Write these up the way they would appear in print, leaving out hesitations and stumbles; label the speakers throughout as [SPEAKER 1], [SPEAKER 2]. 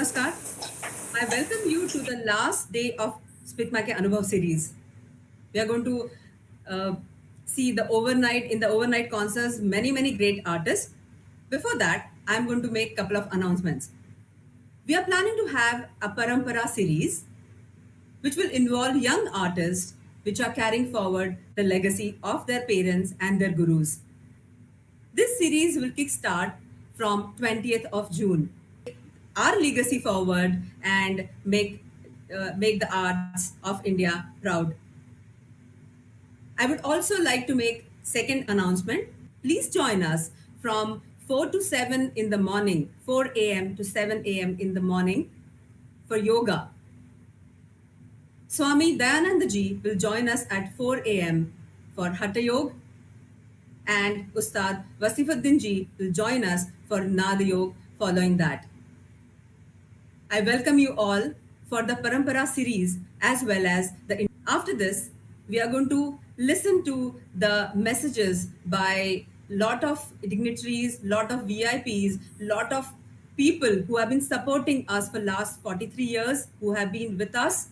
[SPEAKER 1] Namaskar. I welcome you to the last day of Speak My Anubhav series. We are going to uh, see the overnight concerts many great artists. Before that, I'm going to make a couple of announcements. We are planning to have a Parampara series which will involve young artists which are carrying forward the legacy of their parents and their gurus. This series will kickstart from 20th of June. Our legacy forward and make the arts of India proud. I would also like to make second announcement. Please join us from 4 to 7 in the morning, 4 a.m. to 7 a.m. in the morning for yoga. Swami Dayananda ji will join us at 4 a.m. for Hatha Yoga, and Ustad Wasifuddin ji will join us for Nada Yoga following that. I welcome you all for the Parampara series as well as the. After this, we are going to listen to the messages by lot of dignitaries, lot of VIPs, lot of people who have been supporting us for last 43 years, who have been with us.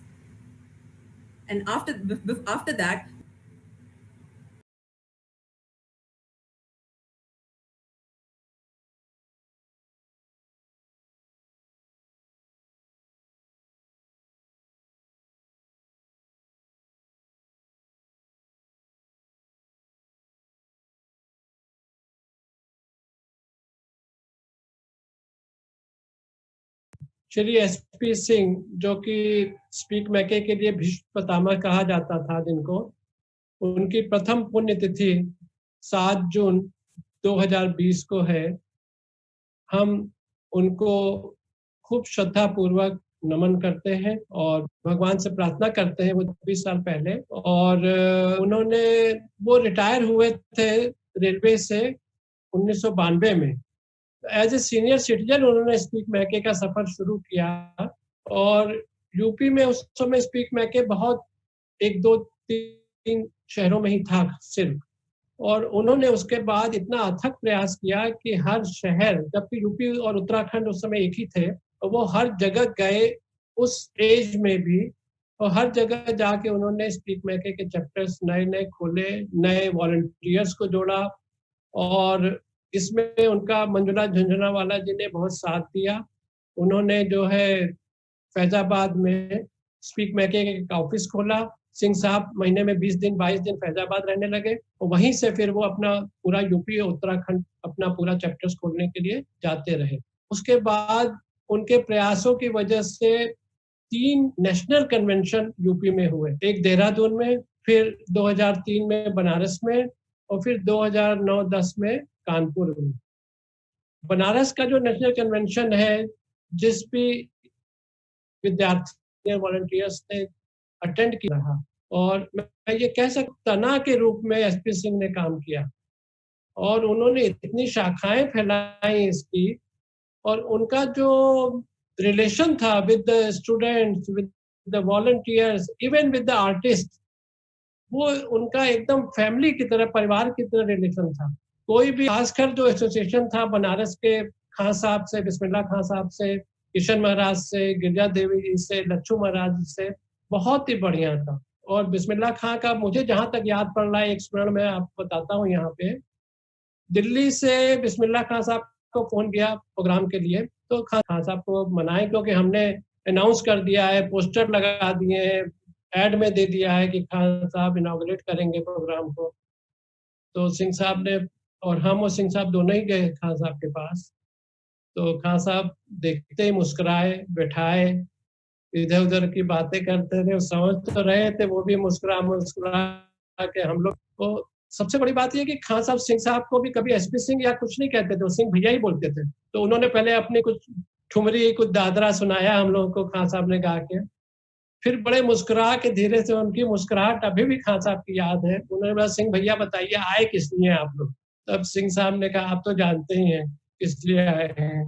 [SPEAKER 1] And after that,
[SPEAKER 2] Shri SP Singh, जो कि speak मैके के लिए भीष्म पितामह कहा जाता था, जिनको उनकी प्रथम पुण्यतिथि 7 जून 2020 को है। हम उनको खूब श्रद्धा पूर्वक नमन करते हैं और भगवान से प्रार्थना करते हैं। वो 20 साल पहले और वो रिटायर हुए थे रेलवे से 1992 में। एज ए सीनियर सिटीजन उन्होंने स्पीक मैके का सफर शुरू किया और यूपी में उस समय स्पीक मैके बहुत 1, 2, 3 शहरों में ही था सिर्फ। और उन्होंने उसके बाद इतना अथक प्रयास किया कि हर शहर, जबकि यूपी और उत्तराखंड उस समय एक ही थे, और वो हर जगह गए उस एज में भी, और हर जगह जाके उन्होंने स्पीक मैके के चैप्टर्स नए खोले, नए वॉलंटियर्स को जोड़ा। और इसमें उनका मंजुला झुंझुनवाला जी ने बहुत साथ दिया। उन्होंने जो है फैजाबाद में स्पीक मैके का ऑफिस खोला। सिंह साहब महीने में 20 दिन 22 दिन फैजाबाद रहने लगे और वहीं से फिर वो अपना पूरा यूपी और उत्तराखंड अपना पूरा चैप्टर्स खोलने के लिए जाते रहे। उसके बाद उनके प्रयासों की वजह से 3 नेशनल कन्वेंशन यूपी में हुए, एक देहरादून में, फिर 2003 में बनारस में, और फिर 2009-10 में कानपुर में। बनारस का जो नेशनल कन्वेंशन है, जिस भी विद्यार्थी वॉलंटियर्स ने अटेंड किया रहा, और मैं ये कह सकता तना के रूप में एसपी सिंह ने काम किया और उन्होंने इतनी शाखाएं फैलाई इसकी। और उनका जो रिलेशन था with the students, with the volunteers, even with the artist, वो उनका एकदम फैमिली की तरह, परिवार की तरह रिलेशन था। कोई भी, खासकर जो एसोसिएशन था बनारस के खान साहब से, बिस्मिल्लाह खान साहब से, किशन महाराज से, गिरजा देवी जी से, लच्छू महाराज से, बहुत ही बढ़िया था। और बिस्मिल्लाह खां का मुझे जहां तक याद पड़ रहा है, एक स्मरण मैं आपको बताता हूँ यहाँ पे। दिल्ली से बिस्मिल्लाह खां साहब को फोन किया प्रोग्राम के लिए, तो खान साहब को मनाए, क्योंकि हमने अनाउंस कर दिया है, पोस्टर लगा दिए हैं, एड में दे दिया है कि खान साहब इनॉग्रेट करेंगे प्रोग्राम को। तो सिंह साहब ने, और हम और सिंह साहब दोनों ही गए खान साहब के पास। तो खान साहब देखते ही मुस्कुराए, बैठाए, इधर उधर की बातें करते थे, समझ तो रहे थे, वो भी मुस्कुरा के हम लोग को। सबसे बड़ी बात यह कि खान साहब सिंह साहब को भी कभी एसपी सिंह या कुछ नहीं कहते थे, वो सिंह भैया ही बोलते थे। तो उन्होंने पहले अपनी कुछ ठुमरी, कुछ दादरा सुनाया हम लोगों को, खान साहब ने गा के। फिर बड़े मुस्कुरा के, धीरे से, उनकी मुस्कुराहट अभी भी खान साहब की याद है। उन्होंने बोला, सिंह भैया बताइए आए किस लिए आप लोग? तब सिंह साहब ने कहा, आप तो जानते ही हैं किस लिए आए हैं।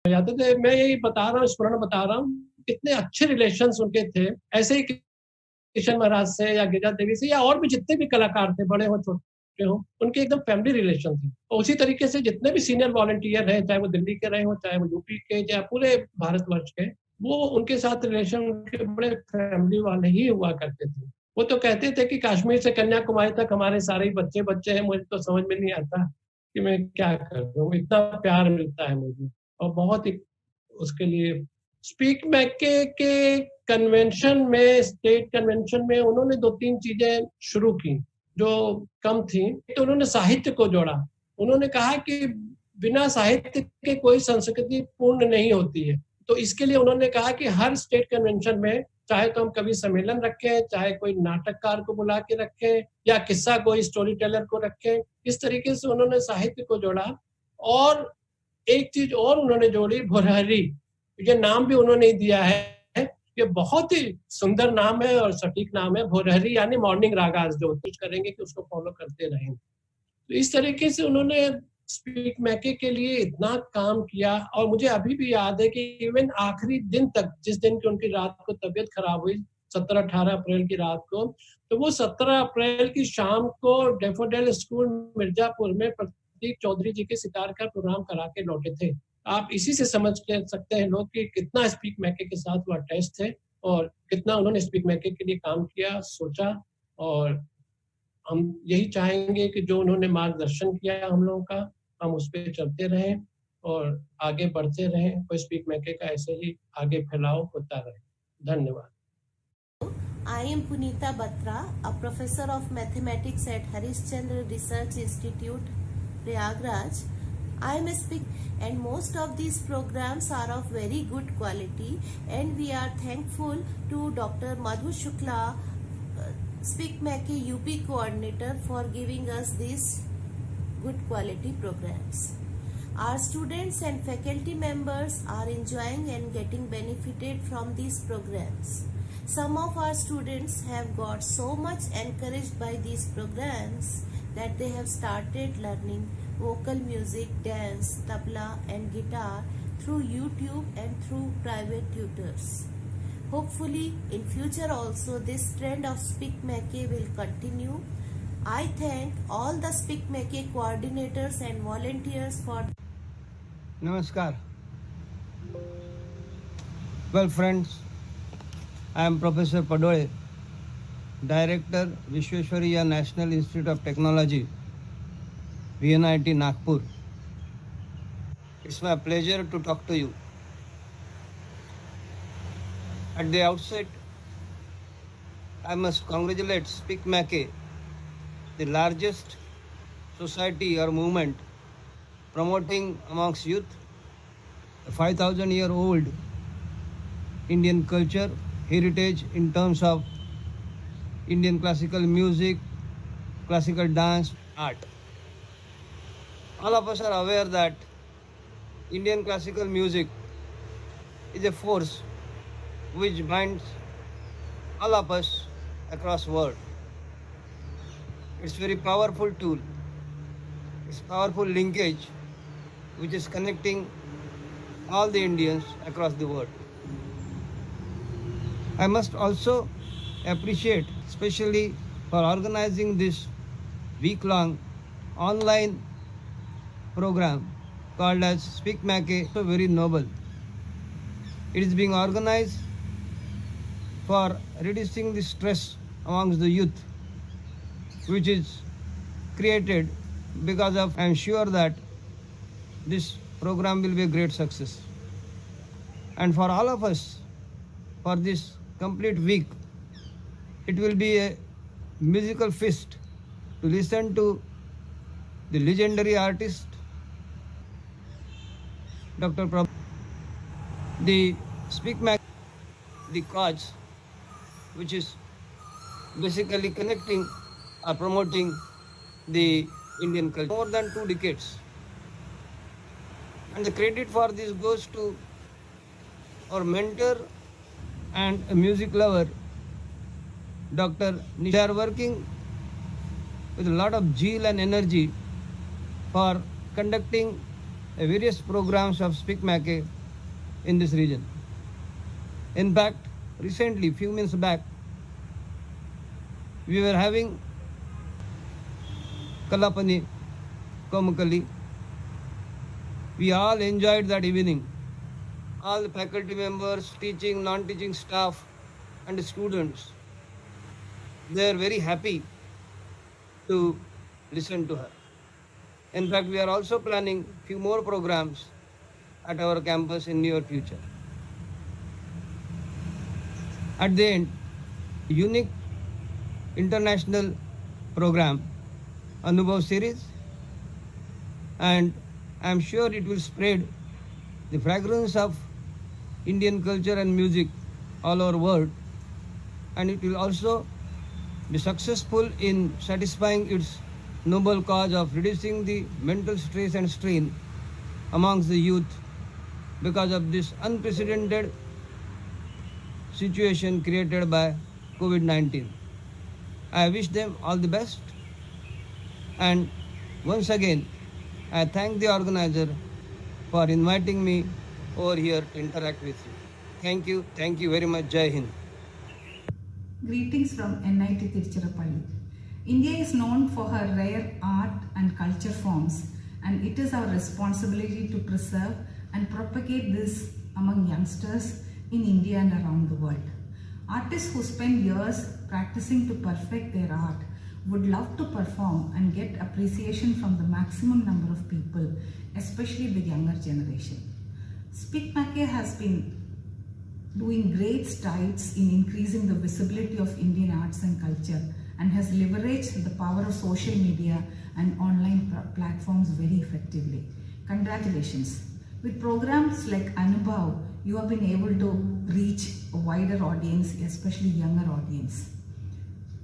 [SPEAKER 2] जाते थे, मैं यही बता रहा हूँ, स्मरण बता रहा हूँ, कितने अच्छे रिलेशंस उनके थे। ऐसे ही किशन महाराज से या गिरजा देवी से या और भी जितने भी कलाकार थे, बड़े हो छोटे के हों, उनके एकदम फैमिली रिलेशन थे। और उसी तरीके से जितने भी सीनियर वॉलंटियर रहे, चाहे वो दिल्ली के रहे हों, चाहे वो यूपी के, चाहे पूरे भारतवर्ष के, वो उनके साथ रिलेशन उनके बड़े फैमिली वाले ही हुआ करते थे। वो तो कहते थे कि कश्मीर से कन्याकुमारी तक हमारे सारे ही बच्चे हैं, मुझे तो समझ में नहीं आता कि मैं क्या करूँ, इतना प्यार मिलता है मुझे। और बहुत ही उसके लिए स्पीक मैके के कन्वेंशन में, स्टेट कन्वेंशन में उन्होंने 2-3 चीजें शुरू की जो कम थी। तो उन्होंने साहित्य को जोड़ा। उन्होंने कहा कि बिना साहित्य के कोई संस्कृति पूर्ण नहीं होती है। तो इसके लिए उन्होंने कहा कि हर स्टेट कन्वेंशन में चाहे तो हम कवि सम्मेलन रखें, चाहे कोई नाटककार को बुला के रखें या किस्सा कोई स्टोरी टेलर को रखें, इस तरीके से उन्होंने साहित्य को जोड़ा। और एक चीज और उन्होंने जोड़ी, भुरहरी। ये नाम भी उन्होंने दिया है, ये बहुत ही सुंदर नाम है और सटीक नाम है, भुरहरी यानी मॉर्निंग रागास, जो कुछ करेंगे कि उसको फॉलो करते रहें। तो इस तरीके से उन्होंने स्पीक मैके के लिए इतना काम किया। और मुझे अभी भी याद है कि इवन आखिरी दिन तक, जिस दिन की उनकी रात को तबीयत खराब हुई, 17-18 अप्रैल की रात को, तो वो 17 अप्रैल की शाम को डेफोडिल स्कूल मिर्जापुर में प्रतीक चौधरी जी के सितार का प्रोग्राम करा के लौटे थे। आप इसी से समझ के सकते हैं लोग कि कितना स्पीक मैके के साथ वो अटैच थे और कितना उन्होंने स्पीक मैके के लिए काम किया, सोचा। और हम यही चाहेंगे कि जो उन्होंने मार्गदर्शन किया हम लोगों का, हम उस पे चलते रहें और आगे बढ़ते रहें। और स्पीक मैके का ऐसे ही आगे फैलाव होता रहे। धन्यवाद।
[SPEAKER 3] I am Punita Batra, a professor of mathematics at Harishchandra Research Institute, Prayagraj. I am and most of these programs are of very good quality, and we are thankful to Dr. Madhu Shukla, Speak Make UP coordinator, for giving us these good quality programs. Our students and faculty members are enjoying and getting benefited from these programs. Some of our students have got so much encouraged by these programs that they have started learning vocal music, dance, tabla and guitar through YouTube and through private tutors. Hopefully in future also this trend of Speak Make will continue. I thank all the Speak Make coordinators and volunteers for.
[SPEAKER 4] Namaskar. Well friends, I am Professor Padole, Director, Vishweshwariya National Institute of Technology, VNIT Nagpur. It's my pleasure to talk to you. At the outset, I must congratulate Speak Make, the largest society or movement promoting amongst youth a 5,000-year-old Indian culture, heritage in terms of Indian classical music, classical dance, art. All of us are aware that Indian classical music is a force which binds all of us across the world. It's a very powerful tool. It's a powerful linkage which is connecting all the Indians across the world. I must also appreciate, especially for organizing this week-long online program called as Speak Make, so very noble. It is being organized for reducing the stress amongst the youth, which is created because of, I am sure that this program will be a great success. And for all of us, for this complete week, it will be a musical feast to listen to the legendary artist Dr. Prabhu. The Speak Make, the cause, which is basically connecting or promoting the Indian culture more than 2 decades. And the credit for this goes to our mentor and a music lover, Dr. Nisha. They are working with a lot of zeal and energy for conducting various programs of Speak Make in this region. In fact, recently, few months back, we were having Kalapani Komakali. We all enjoyed that evening. All the faculty members, teaching, non-teaching staff and students, they are very happy to listen to her. In fact, we are also planning few more programs at our campus in near future. At the end, unique international program, Anubhav series, and I am sure it will spread the fragrance of Indian culture and music all over the world, and it will also be successful in satisfying its noble cause of reducing the mental stress and strain amongst the youth because of this unprecedented situation created by COVID-19. I wish them all the best, and once again I thank the organizer for inviting me over here to interact with you. Thank you very much. Jai Hind.
[SPEAKER 5] Greetings from NIT Tiruchirappalli. India is known for her rare art and culture forms, and it is our responsibility to preserve and propagate this among youngsters in India and around the world. Artists who spend years practicing to perfect their art would love to perform and get appreciation from the maximum number of people, especially the younger generation. Speak Make has been doing great strides in increasing the visibility of Indian arts and culture and has leveraged the power of social media and online platforms very effectively. Congratulations. With programs like Anubhav, you have been able to reach a wider audience, especially younger audience.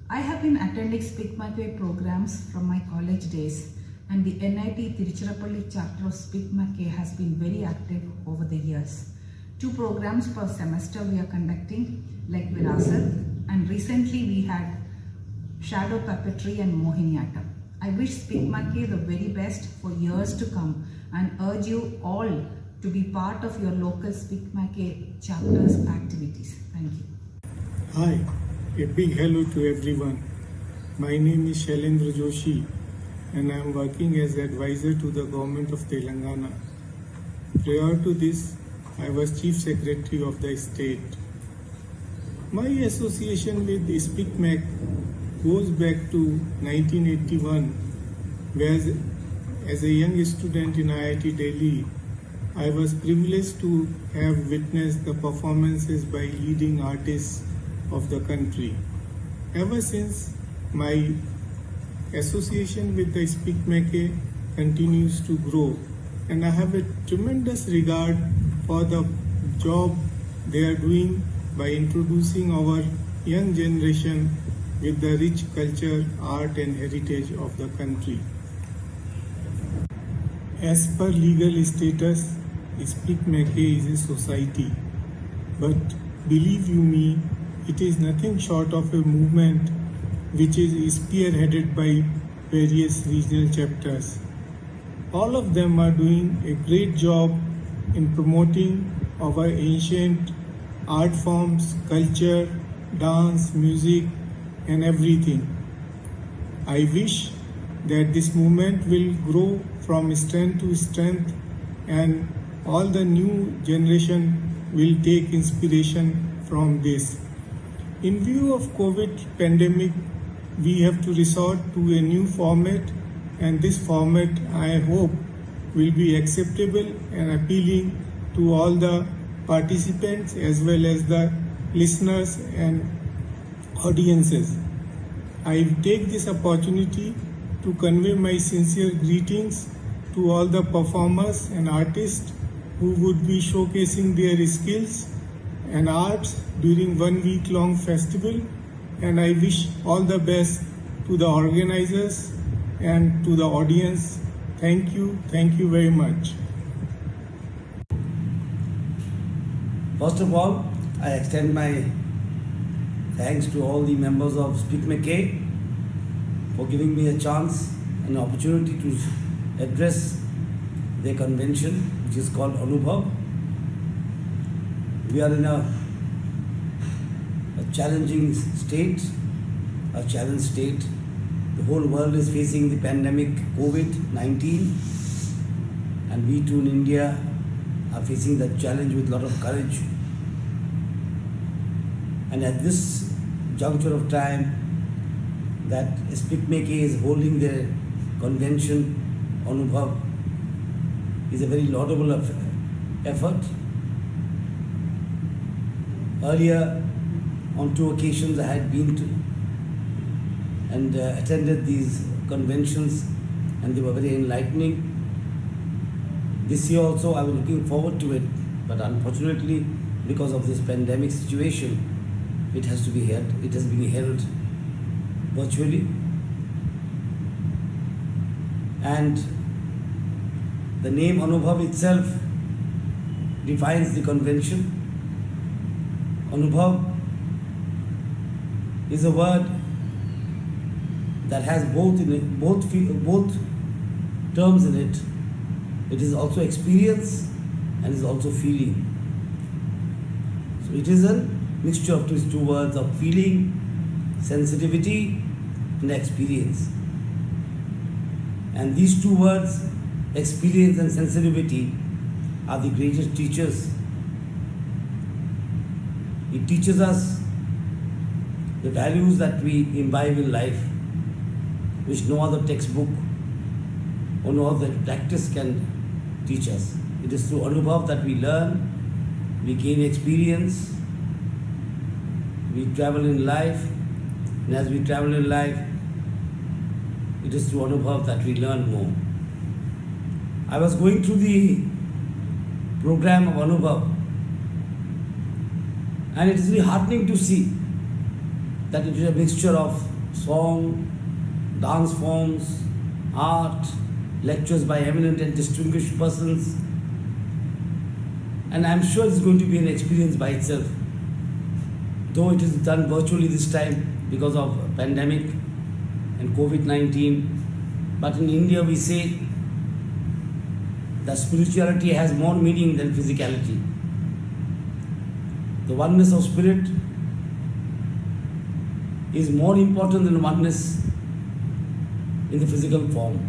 [SPEAKER 5] I have been attending Speak Make programs from my college days, and the NIT Tiruchirappalli chapter of Speak Make has been very active over the years. 2 programs per semester we are conducting, like Virasat, and recently we had Shadow Puppetry and Mohiniyattam. I wish Speak Make the very best for years to come and urge you all to be part of your local Speak Make chapter's activities. Thank you.
[SPEAKER 6] Hi, a big hello to everyone. My name is Shailendra Joshi and I am working as advisor to the government of Telangana. Prior to this, I was Chief Secretary of the state. My association with Speak Make goes back to 1981, where as a young student in IIT Delhi, I was privileged to have witnessed the performances by leading artists of the country. Ever since, my association with the Speak Make continues to grow, and I have a tremendous regard for the job they are doing by introducing our young generation with the rich culture, art and heritage of the country. As per legal status, Speak Make is a society, but believe you me, it is nothing short of a movement which is spearheaded by various regional chapters. All of them are doing a great job in promoting our ancient art forms, culture, dance, music and everything. I wish that this movement will grow from strength to strength and all the new generation will take inspiration from this. In view of COVID pandemic, we have to resort to a new format, and this format I hope will be acceptable and appealing to all the participants as well as the listeners and audiences. I take this opportunity to convey my sincere greetings to all the performers and artists who would be showcasing their skills and arts during 1 week long festival, and I wish all the best to the organizers and to the audience. Thank you very much.
[SPEAKER 7] First of all, I extend my thanks to all the members of Speak Make for giving me a chance and opportunity to address their convention, which is called Anubhav. We are in a challenging state, a challenged state, The whole world is facing the pandemic COVID-19, and we too in India are facing that challenge with a lot of courage. And at this juncture of time that SPICMAK is holding their convention, Anubhav is a very laudable effort. Earlier, on 2 occasions, I had been to and attended these conventions, and they were very enlightening. This year also, I was looking forward to it, but unfortunately, because of this pandemic situation, it has been held virtually. And the name Anubhav itself defines the convention. Anubhav is a word that has both terms in it. It is also experience and is also feeling. So it is a mixture of these 2 words of feeling, sensitivity, and experience. And these 2 words, experience and sensitivity, are the greatest teachers. It teaches us the values that we imbibe in life, which no other textbook or no other practice can teach us. It is through Anubhav that we learn, we gain experience, we travel in life, and as we travel in life, it is through Anubhav that we learn more. I was going through the program of Anubhav, and it is really heartening to see that it is a mixture of song, dance forms, art, lectures by eminent and distinguished persons, and I am sure it's going to be an experience by itself. Though it is done virtually this time because of pandemic and COVID-19, but in India we say that spirituality has more meaning than physicality. The oneness of spirit is more important than oneness in the physical form.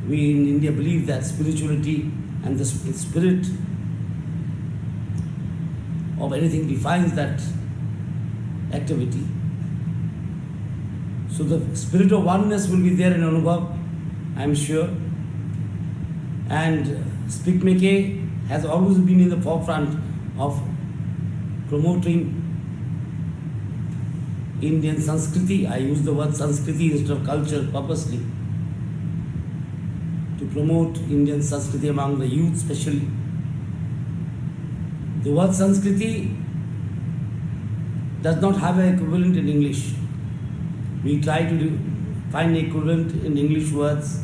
[SPEAKER 7] We in India believe that spirituality and the spirit of anything defines that activity. So the spirit of oneness will be there in Anubhav, I am sure. And SPICMAK has always been in the forefront of promoting Indian Sanskriti. I use the word Sanskriti instead of culture purposely, to promote Indian Sanskriti among the youth especially. The word Sanskriti does not have an equivalent in English. We try to find equivalent in English words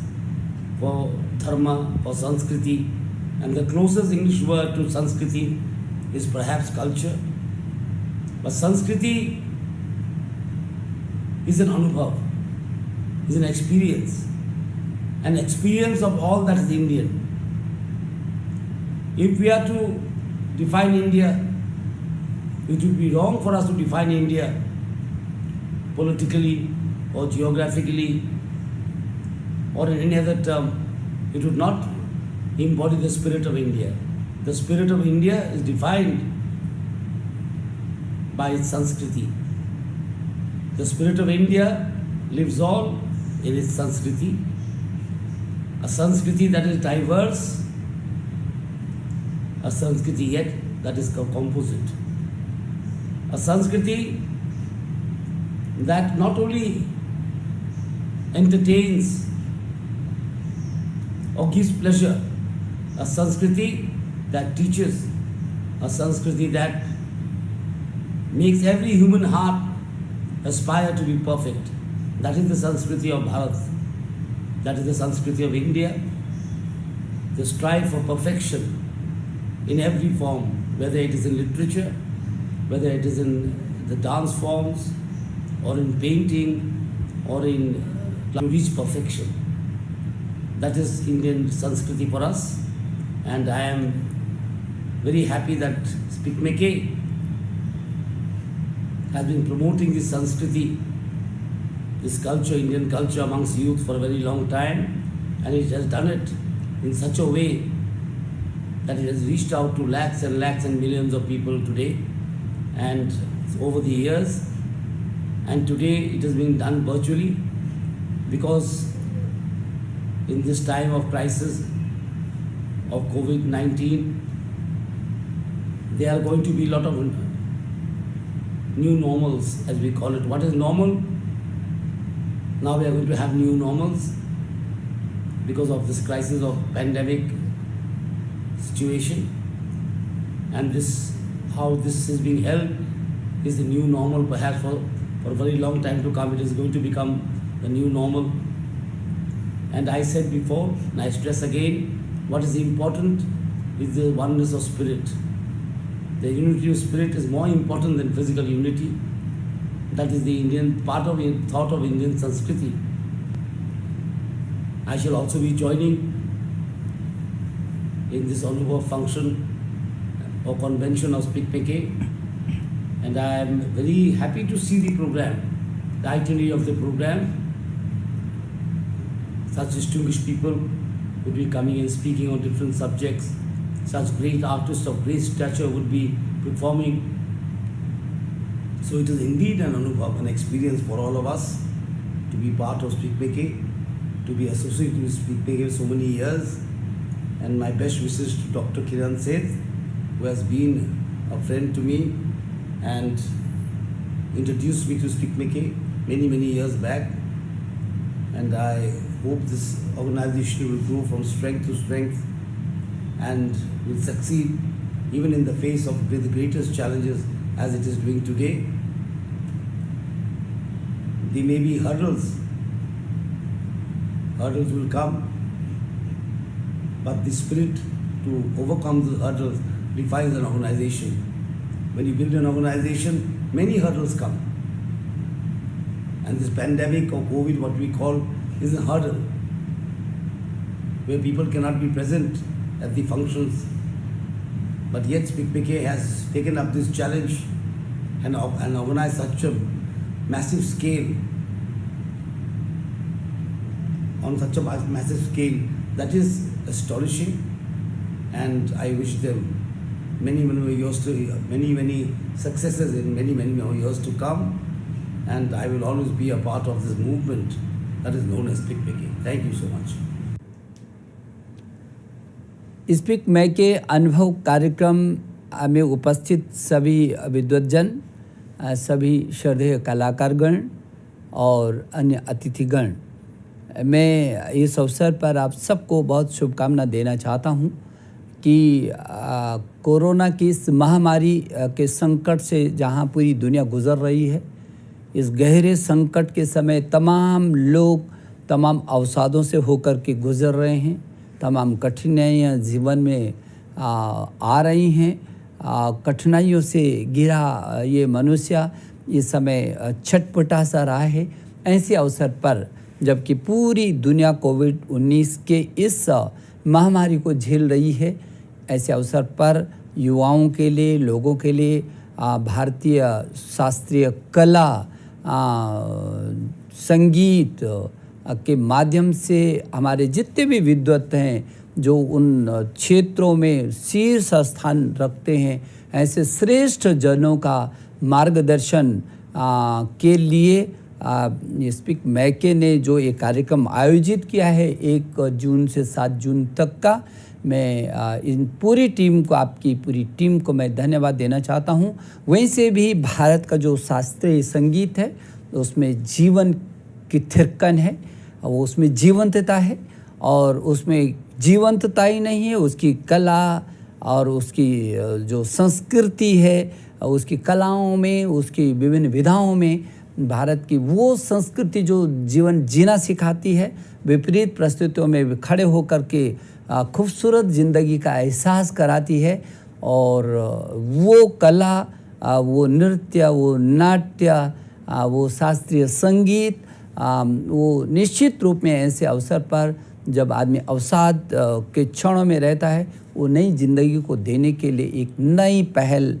[SPEAKER 7] for dharma, for Sanskriti, and the closest English word to Sanskriti is perhaps culture. But Sanskriti is an Anubhav, is an experience of all that is Indian. If we are to define India, it would be wrong for us to define India politically or geographically or in any other term. It would not embody the spirit of India. The spirit of India is defined by its Sanskriti. The spirit of India lives on in its Sanskriti, a Sanskriti that is diverse, a Sanskriti yet that is composite, a Sanskriti that not only entertains or gives pleasure, a Sanskriti that teaches, a Sanskriti that makes every human heart aspire to be perfect. That is the Sanskriti of Bharat. That is the Sanskriti of India. The strive for perfection in every form, whether it is in literature, whether it is in the dance forms, or in painting, or in to reach perfection. That is Indian Sanskriti for us, and I am very happy that SPICMAK has been promoting this Sanskriti this culture, Indian culture amongst youth for a very long time, and it has done it in such a way that it has reached out to lakhs and lakhs and millions of people today and over the years, and today it is being done virtually because in this time of crisis of COVID-19 there are going to be a lot of new normals, as we call it. What is normal? Now we are going to have new normals because of this crisis of pandemic situation, and this, how this is being held, is the new normal. Perhaps for a very long time to come it is going to become the new normal. And I said before, and I stress again, what is important is the oneness of spirit. The unity of spirit is more important than physical unity. That is the Indian part of thought of Indian Sanskriti. I shall also be joining in this Anubhav function or convention of SpeakMK, and I am very happy to see the program, the itinerary of the program. Such distinguished people would be coming and speaking on different subjects. Such great artists of great stature would be performing. So it is indeed an Anubhav, an experience for all of us to be part of SpeakMK, to be associated with SpeakMK for so many years. And my best wishes to Dr. Kiran Seth, who has been a friend to me and introduced me to SpeakMK many years back. And I hope this organization will grow from strength to strength and will succeed even in the face of the greatest challenges as it is doing today. There may be hurdles. Hurdles will come, but the spirit to overcome the hurdles defines an organization. When you build an organization, many hurdles come. And this pandemic or COVID, what we call, is a hurdle where people cannot be present at the functions. But yet SpeakMK has taken up this challenge and organized such a massive scale, on such a massive scale, that is astonishing. And I wish them many years to, many successes in many more years to come. And I will always be a part of this movement that is known as SpeakMK. Thank you so much.
[SPEAKER 8] SpeakMK अनुभव कार्यक्रम में उपस्थित सभी विद्वज्जन, सभी श्रद्धेय कलाकारगण और अन्य अतिथिगण, मैं इस अवसर पर आप सबको बहुत शुभकामना देना चाहता हूं कि कोरोना की इस महामारी के संकट से जहां पूरी दुनिया गुजर रही है, इस गहरे संकट के समय तमाम लोग तमाम अवसादों से होकर के गुजर रहे हैं, तमाम कठिनाइयाँ जीवन में आ रही हैं। कठिनाइयों से घिरा ये मनुष्य इस समय छटपटा सा रहा है। ऐसे अवसर पर जबकि पूरी दुनिया कोविड-19 के इस महामारी को झेल रही है, ऐसे अवसर पर युवाओं के लिए, लोगों के लिए भारतीय शास्त्रीय कला, संगीत के माध्यम से हमारे जितने भी विद्वत हैं जो उन क्षेत्रों में शीर्ष स्थान रखते हैं, ऐसे श्रेष्ठ जनों का मार्गदर्शन के लिए SpeakMK ने जो एक कार्यक्रम आयोजित किया है 1 जून से 7 जून तक का, मैं इन पूरी टीम को, आपकी पूरी टीम को मैं धन्यवाद देना चाहता हूं। वहीं से भी भारत का जो शास्त्रीय संगीत है उसमें जीवन की थिरकन है, वो उसमें जीवंतता है, और उसमें जीवंतता ही नहीं है, उसकी कला और उसकी जो संस्कृति है, उसकी कलाओं में, उसकी विभिन्न विधाओं में भारत की वो संस्कृति जो जीवन जीना सिखाती है, विपरीत परिस्थितियों में खड़े होकर के खूबसूरत ज़िंदगी का एहसास कराती है। और वो कला, वो नृत्य, वो नाट्य, वो शास्त्रीय संगीत, वो निश्चित रूप में ऐसे अवसर पर जब आदमी अवसाद के क्षणों में रहता है, वो नई ज़िंदगी को देने के लिए एक नई पहल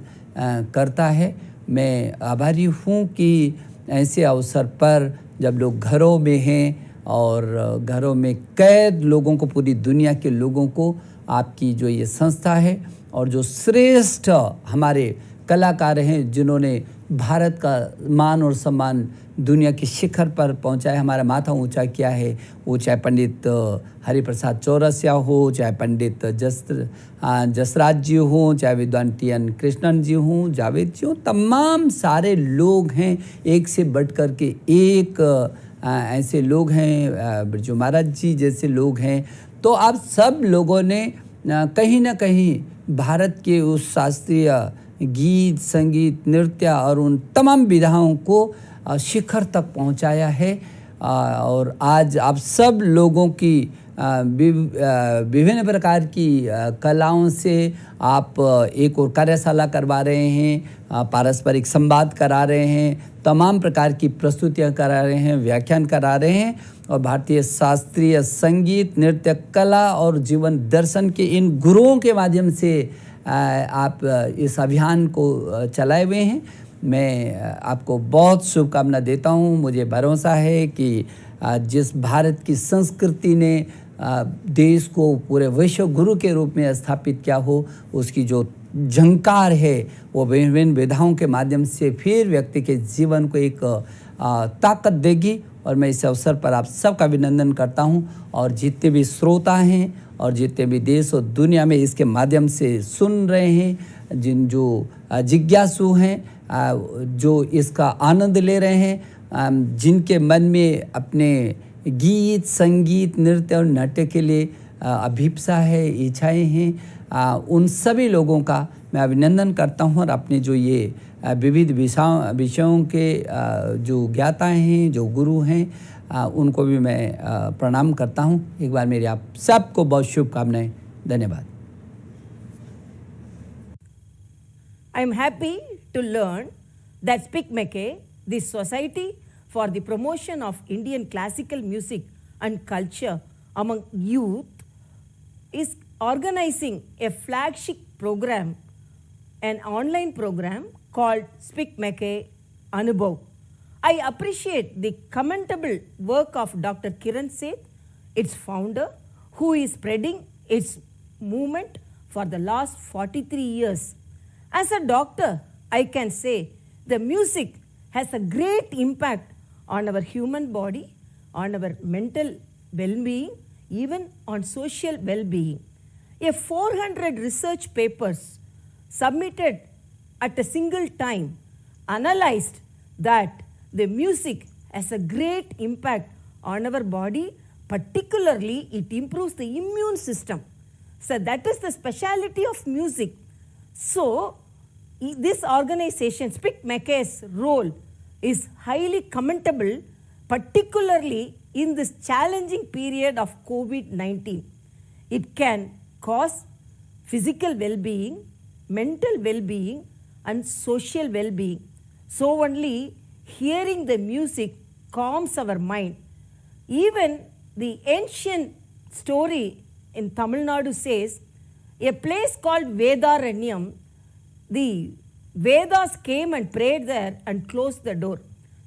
[SPEAKER 8] करता है। मैं आभारी हूँ कि ऐसे अवसर पर जब लोग घरों में हैं और घरों में कैद लोगों को, पूरी दुनिया के लोगों को आपकी जो ये संस्था है और जो श्रेष्ठ हमारे कलाकार हैं जिन्होंने भारत का मान और सम्मान दुनिया के शिखर पर पहुंचाया, हमारा माथा ऊंचा किया है, वो चाहे पंडित हरिप्रसाद चौरसिया हो, चाहे पंडित जसराज जी हों, चाहे विद्वान टी.एन. कृष्णन जी हों, जावेद जी हों, तमाम सारे लोग हैं, एक से बढ़ कर के एक ऐसे लोग हैं, बिरजू महाराज जी जैसे लोग हैं। तो आप सब लोगों ने कहीं ना कहीं भारत के उस शास्त्रीय गीत, संगीत, नृत्य और उन तमाम विधाओं को शिखर तक पहुंचाया है। और आज आप सब लोगों की विभिन्न प्रकार की कलाओं से आप एक और कार्यशाला करवा रहे हैं, पारस्परिक संवाद करा रहे हैं, तमाम प्रकार की प्रस्तुतियां करा रहे हैं, व्याख्यान करा रहे हैं और भारतीय शास्त्रीय संगीत, नृत्य कला और जीवन दर्शन के इन गुरुओं के माध्यम से आप इस अभियान को चलाए हुए हैं। मैं आपको बहुत शुभकामना देता हूं। मुझे भरोसा है कि जिस भारत की संस्कृति ने देश को पूरे विश्व गुरु के रूप में स्थापित किया हो, उसकी जो झंकार है वो विभिन्न विधाओं के माध्यम से फिर व्यक्ति के जीवन को एक ताकत देगी। और मैं इस अवसर पर आप सबका अभिनंदन करता हूं और जितने भी श्रोता हैं और जितने भी देश और दुनिया में इसके माध्यम से सुन रहे हैं, जो जिज्ञासु हैं, जो इसका आनंद ले रहे हैं, जिनके मन में अपने गीत, संगीत, नृत्य और नाट्य के लिए अभिप्सा है, इच्छाएं हैं, उन सभी लोगों का मैं अभिनंदन करता हूं और अपने जो ये विविध विषयों के जो ज्ञाता हैं, जो गुरु हैं, उनको भी मैं प्रणाम करता हूं। एक बार मेरी आप सबको बहुत शुभकामनाएं। धन्यवाद।
[SPEAKER 9] I am happy to learn that SPICMECE, the Society for the Promotion of Indian Classical Music and Culture among Youth, is organizing a flagship program, an online program called SPICMECE Anubhav. I appreciate the commendable work of Dr. Kiran Seth, its founder, who is spreading its movement for the last 43 years. As a doctor, I can say the music has a great impact on our human body, on our mental well-being, even on social well-being. A 400 research papers submitted at a single time analyzed that the music has a great impact on our body, particularly it improves the immune system. So that is the speciality of music. So this organization, SPICMECE's role is highly commendable, particularly in this challenging period of COVID-19. It can cause physical well-being, mental well-being, and social well-being. So only hearing the music calms our mind. Even the ancient story in Tamil Nadu says, a place called Vedaranyam, the Vedas came and prayed there and closed the door.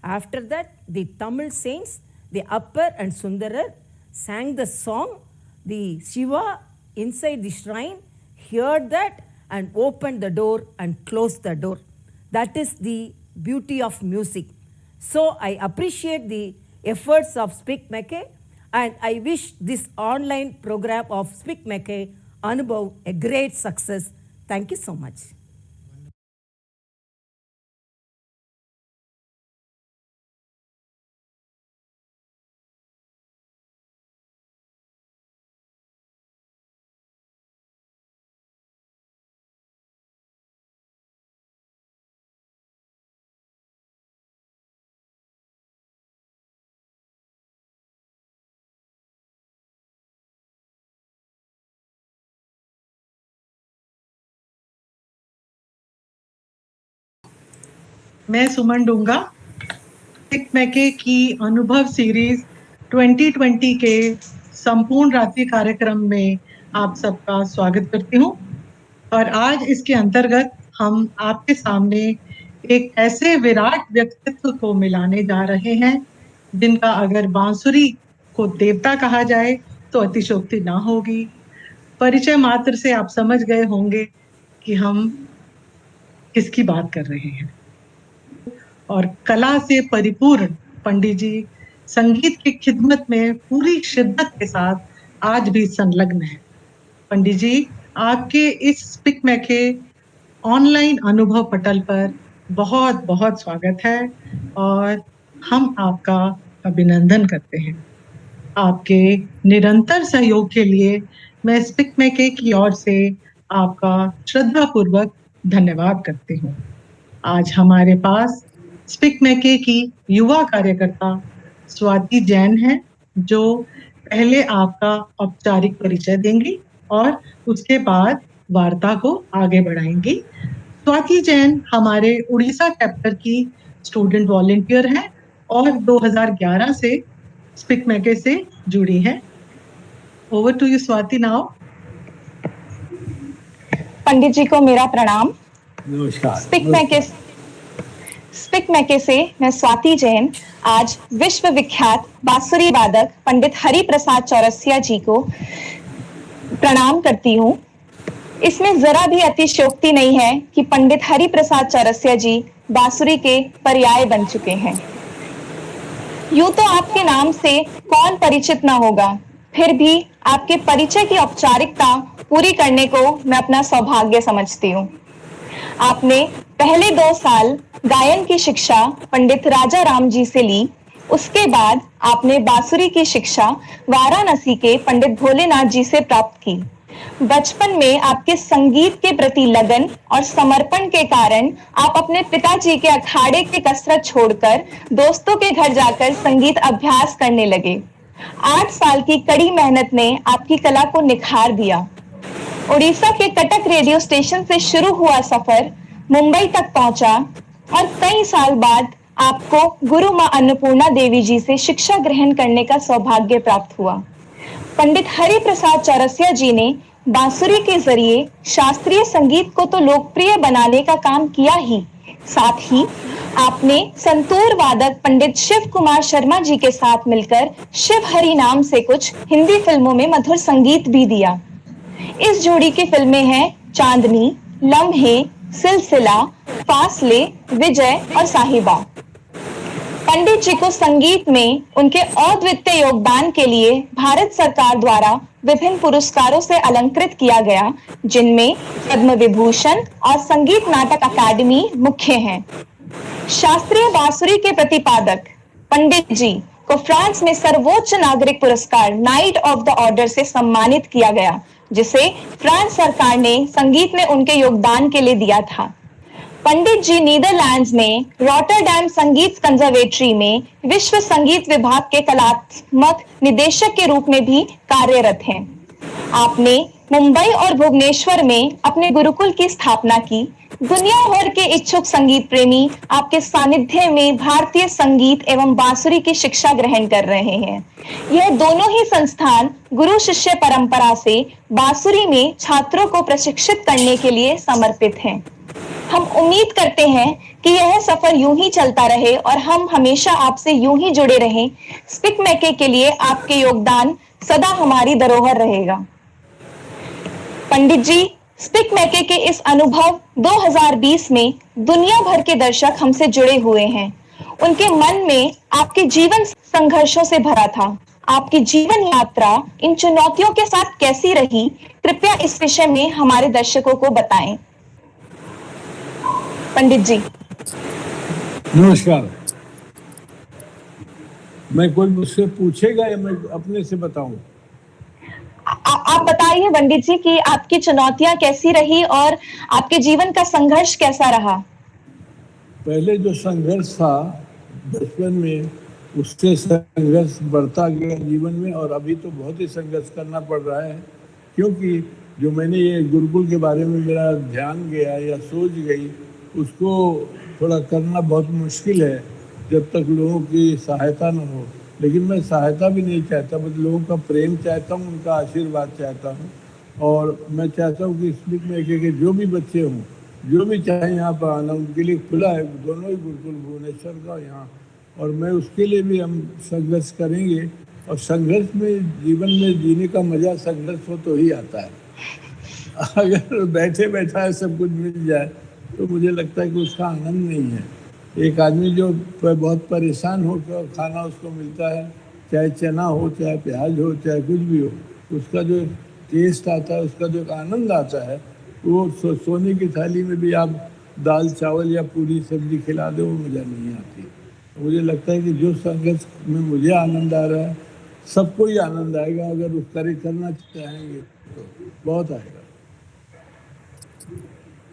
[SPEAKER 9] After that, the Tamil saints, the Appar and Sundarar, sang the song. The Shiva inside the shrine heard that and opened the door and closed the door. That is the beauty of music. So I appreciate the efforts of SPICMECE and I wish this online program of SPICMECE Anubhav a great success. Thank you so much.
[SPEAKER 10] मैं सुमन डूंगा SPICMECE की अनुभव series 2020 के संपूर्ण रात्रि कार्यक्रम में आप सबका स्वागत करती हूँ और आज इसके अंतर्गत हम आपके सामने एक ऐसे विराट व्यक्तित्व को मिलाने जा रहे हैं जिनका अगर बांसुरी को देवता कहा जाए तो अतिशोक्ति ना होगी। परिचय मात्र से आप समझ गए होंगे कि हम किसकी बात कर रहे हैं। और कला से परिपूर्ण पंडित जी संगीत की खिदमत में पूरी शिद्दत के साथ आज भी संलग्न है। पंडित जी, आपके इस स्पीक मैके ऑनलाइन अनुभव पटल पर बहुत बहुत स्वागत है और हम आपका अभिनंदन करते हैं। आपके निरंतर सहयोग के लिए मैं स्पीक मैके की ओर से आपका श्रद्धापूर्वक धन्यवाद करती हूँ। आज हमारे पास स्पीक मैके की युवा कार्यकर्ता स्वाति जैन है, जो पहले आपका औपचारिक परिचय देंगी और उसके बाद वार्ता को आगे बढ़ाएंगी। स्वाति जैन हमारे उड़ीसा चैप्टर की स्टूडेंट वॉलंटियर हैं और 2011 से स्पीक मैके से जुड़ी हैं। Over to you Swati now.
[SPEAKER 11] Pandit ji को मेरा प्रणाम।
[SPEAKER 7] नमस्कार।
[SPEAKER 11] स्पीक मैके से मैं स्वाति जैन आज विश्व विख्यात बांसुरी वादक पंडित हरि प्रसाद चौरसिया जी को प्रणाम करती हूँ। इसमें जरा भी अतिशयोक्ति नहीं है कि पंडित हरि प्रसाद चौरसिया जी बांसुरी के पर्याय बन चुके हैं। यूं तो आपके नाम से कौन परिचित ना होगा, फिर भी आपके परिचय की औपचारिकता पूरी करने को मैं अपना सौभाग्य समझती हूँ। आपने पहले 2 साल गायन की शिक्षा पंडित राजा राम जी से ली। उसके बाद आपने बांसुरी की शिक्षा वाराणसी के पंडित भोलेनाथ जी से प्राप्त की। बचपन में आपके संगीत के प्रति लगन और समर्पण के कारण आप अपने पिताजी के अखाड़े की कसरत छोड़कर दोस्तों के घर जाकर संगीत अभ्यास करने लगे। 8 साल की कड़ी मेहनत ने आपकी कला को निखार दिया। उड़ीसा के कटक रेडियो स्टेशन से शुरू हुआ सफर मुंबई तक पहुंचा और कई साल बाद आपको गुरु मां अन्नपूर्णा देवी जी से शिक्षा ग्रहण करने का सौभाग्य प्राप्त हुआ। पंडित हरि प्रसाद चौरसिया जी ने बांसुरी के जरिए शास्त्रीय संगीत को तो लोकप्रिय बनाने का काम किया ही, साथ ही आपने संतूर वादक पंडित शिव कुमार शर्मा जी के साथ मिलकर शिव हरि नाम से कुछ हिंदी फिल्मों में मधुर संगीत भी दिया। इस जोड़ी की फिल्में हैं चांदनी, लम्हे, सिलसिला, फासले, विजय और साहिबा। पंडित जी को संगीत में उनके अद्वितीय योगदान के लिए भारत सरकार द्वारा विभिन्न पुरस्कारों से अलंकृत किया गया, जिनमें पद्म विभूषण और संगीत नाटक अकादमी मुख्य हैं। शास्त्रीय बांसुरी के प्रतिपादक पंडित जी को फ्रांस में सर्वोच्च नागरिक पुरस्कार नाइट ऑफ द ऑर्डर से सम्मानित किया गया, जिसे फ्रांस सरकार ने संगीत में उनके योगदान के लिए दिया था। पंडित जी नीदरलैंड्स में रॉटरडैम संगीत कंजर्वेटरी में विश्व संगीत विभाग के कलात्मक निदेशक के रूप में भी कार्यरत हैं। आपने मुंबई और भुवनेश्वर में अपने गुरुकुल की स्थापना की। दुनिया भर के इच्छुक संगीत प्रेमी आपके सानिध्य में भारतीय संगीत एवं बांसुरी की शिक्षा ग्रहण कर रहे हैं। यह दोनों ही संस्थान गुरु शिष्य परंपरा से बांसुरी में छात्रों को प्रशिक्षित करने के लिए समर्पित हैं। हम उम्मीद करते हैं कि यह सफर यूं ही चलता रहे और हम हमेशा आपसे यूं ही जुड़े रहें। स्पीक मैके के लिए आपके योगदान सदा हमारी धरोहर रहेगा। पंडित जी, स्पीक मैके के इस अनुभव 2020 में दुनिया भर के दर्शक हमसे जुड़े हुए हैं। उनके मन में आपके जीवन संघर्षों से भरा था। आपकी जीवन यात्रा इन चुनौतियों के साथ कैसी रही, कृपया इस विषय में हमारे दर्शकों को बताएं। पंडित जी।
[SPEAKER 12] नमस्कार। मैं कोई मुझसे पूछेगा या मैं अपने से बताऊं?
[SPEAKER 11] आप बताइए पंडित जी कि आपकी चुनौतियां कैसी रही और आपके जीवन का संघर्ष कैसा रहा।
[SPEAKER 12] पहले जो संघर्ष था बचपन में, उससे संघर्ष बढ़ता गया जीवन में, और अभी तो बहुत ही संघर्ष करना पड़ रहा है, क्योंकि जो मैंने ये गुरुकुल के बारे में मेरा ध्यान गया या सोच गई, उसको थोड़ा करना बहुत मुश्किल है जब तक लोगों की सहायता न हो। लेकिन मैं सहायता भी नहीं चाहता, बस लोगों का प्रेम चाहता हूँ, उनका आशीर्वाद चाहता हूँ। और मैं चाहता हूँ कि स्पीक मैके के जो भी बच्चे हों, जो भी चाहे यहाँ पर आना, उनके लिए खुला है। दोनों ही गुरुकुल, भुवनेश्वर का यहाँ और मैं उसके लिए भी हम संघर्ष करेंगे। और संघर्ष में जीवन में जीने का मजा संघर्ष हो तो ही आता है। अगर बैठे बैठा सब कुछ मिल जाए तो मुझे लगता है कि उसका आनंद नहीं है। एक आदमी जो बहुत परेशान होकर खाना उसको मिलता है, चाहे चना हो, चाहे प्याज हो, चाहे कुछ भी हो, उसका जो टेस्ट आता है, उसका जो आनंद आता है, वो सोने की थाली में भी आप दाल चावल या पूरी सब्जी खिला दो, वो मज़ा नहीं आती। मुझे लगता है कि जो संघर्ष में मुझे आनंद आ रहा है, सबको ही आनंद आएगा अगर उस कार्य करना चाहेंगे तो बहुत आएगा।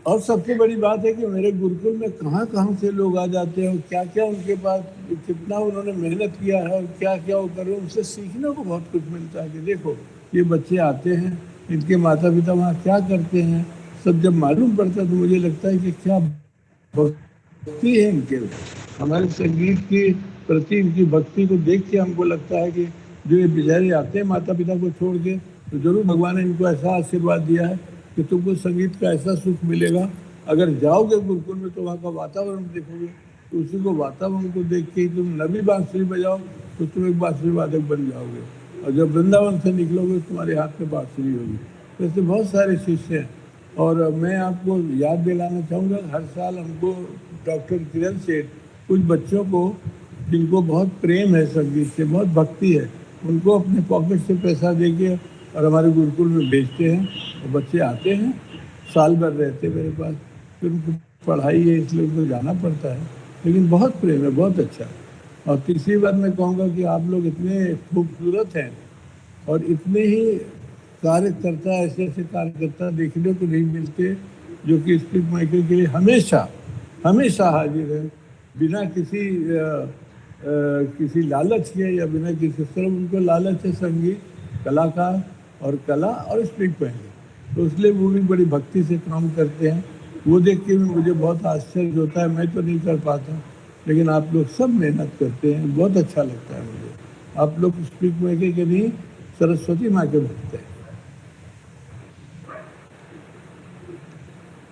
[SPEAKER 12] और सबसे बड़ी बात है कि मेरे गुरुकुल में कहाँ कहाँ से लोग आ जाते हैं, क्या क्या उनके पास, कितना उन्होंने मेहनत किया है और क्या क्या वो कर रहे हैं, उनसे सीखने को बहुत कुछ मिलता है। कि देखो ये बच्चे आते हैं, इनके माता पिता वहाँ क्या करते हैं, सब जब मालूम पड़ता है तो मुझे लगता है कि क्या भक्ति है इनके, हमारे संगीत के प्रति इनकी भक्ति को देख के हमको लगता है कि जो ये बेचारे आते हैं माता पिता को छोड़ के, तो जरूर भगवान ने इनको ऐसा आशीर्वाद दिया है कि तुमको संगीत का ऐसा सुख मिलेगा। अगर जाओगे गुरुकुल में तो वहाँ का वातावरण देखोगे, तो उसी को वातावरण को देख के तुम नवी बांसुरी बजाओ तो तुम एक बांसुरी वादक बन जाओगे, और जब वृंदावन से निकलोगे तुम्हारे हाथ में बांसुरी होगी। तो ऐसे बहुत सारे शिष्य हैं। और मैं आपको याद दिलाना चाहूँगा, हर साल हमको डॉक्टर किरण सेठ कुछ बच्चों को जिनको बहुत प्रेम है संगीत से, बहुत भक्ति है, उनको अपने पॉकेट से पैसा दे के और हमारे गुरुकुल में भेजते हैं। और बच्चे आते हैं, साल भर रहते मेरे पास, फिर उनको पढ़ाई है इसलिए उनको जाना पड़ता है, लेकिन बहुत प्रेम है, बहुत अच्छा। और तीसरी बात मैं कहूँगा कि आप लोग इतने खूबसूरत हैं और इतने ही कार्यकर्ता, ऐसे ऐसे कार्यकर्ता देखने को नहीं मिलते जो कि स्पीक माइके के लिए हमेशा हमेशा हाजिर है, बिना किसी लालच के या बिना किसी तरह। उनको लालच है संगीत, कलाकार और कला और स्पीक माइके, तो इसलिए वो भी बड़ी भक्ति से काम करते हैं। वो देख के भी मुझे बहुत आश्चर्य होता है। मैं तो नहीं कर पाता, लेकिन आप लोग सब मेहनत करते हैं, बहुत अच्छा लगता है मुझे। आप लोग स्पीक माइके के नहीं, सरस्वती माँ के भक्त हैं।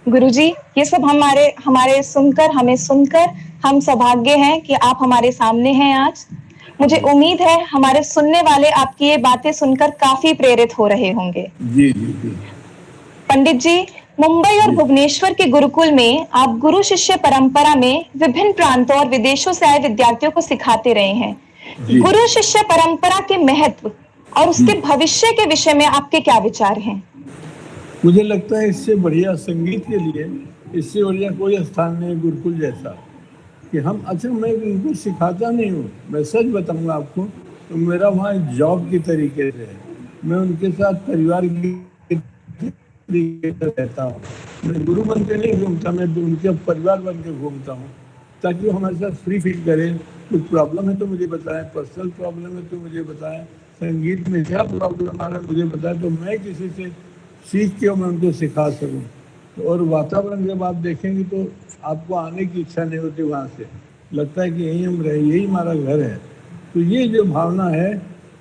[SPEAKER 11] गुरुजी, ये सब हमारे सुनकर, हमें सुनकर हम सौभाग्य हैं कि आप हमारे सामने हैं आज। मुझे उम्मीद है हमारे सुनने वाले आपकी ये बातें सुनकर काफी प्रेरित हो रहे होंगे।
[SPEAKER 12] जी जी जी।
[SPEAKER 11] पंडित जी, मुंबई और भुवनेश्वर के गुरुकुल में आप गुरु शिष्य परंपरा में विभिन्न प्रांतों और विदेशों से आए विद्यार्थियों को सिखाते रहे हैं। गुरु शिष्य परंपरा के महत्व और उसके भविष्य के विषय में आपके क्या विचार हैं?
[SPEAKER 12] मुझे लगता है इससे बढ़िया संगीत के लिए इससे बढ़िया कोई स्थान नहीं गुरुकुल जैसा। कि हम, अच्छा मैं उनको सिखाता नहीं हूँ, मैं सच बताऊँगा आपको, तो मेरा वहाँ जॉब की तरीके से है। मैं उनके साथ परिवार की तरीके से रहता हूँ। मैं गुरु बन के नहीं घूमता, मैं उनके परिवार बन के घूमता हूँ, ताकि वो हमारे साथ फ्री फील करें। कुछ प्रॉब्लम है तो मुझे बताएं, पर्सनल प्रॉब्लम है तो मुझे बताएं, संगीत में क्या प्रॉब्लम आ रहा है मुझे बताएं, तो मैं किसी से सीख के मैं उनको सिखा सकूँ। और वातावरण जब आप देखेंगे तो आपको आने की इच्छा नहीं होती, वहाँ से लगता है कि यहीं हम रहे, यही हमारा घर है। तो ये जो भावना है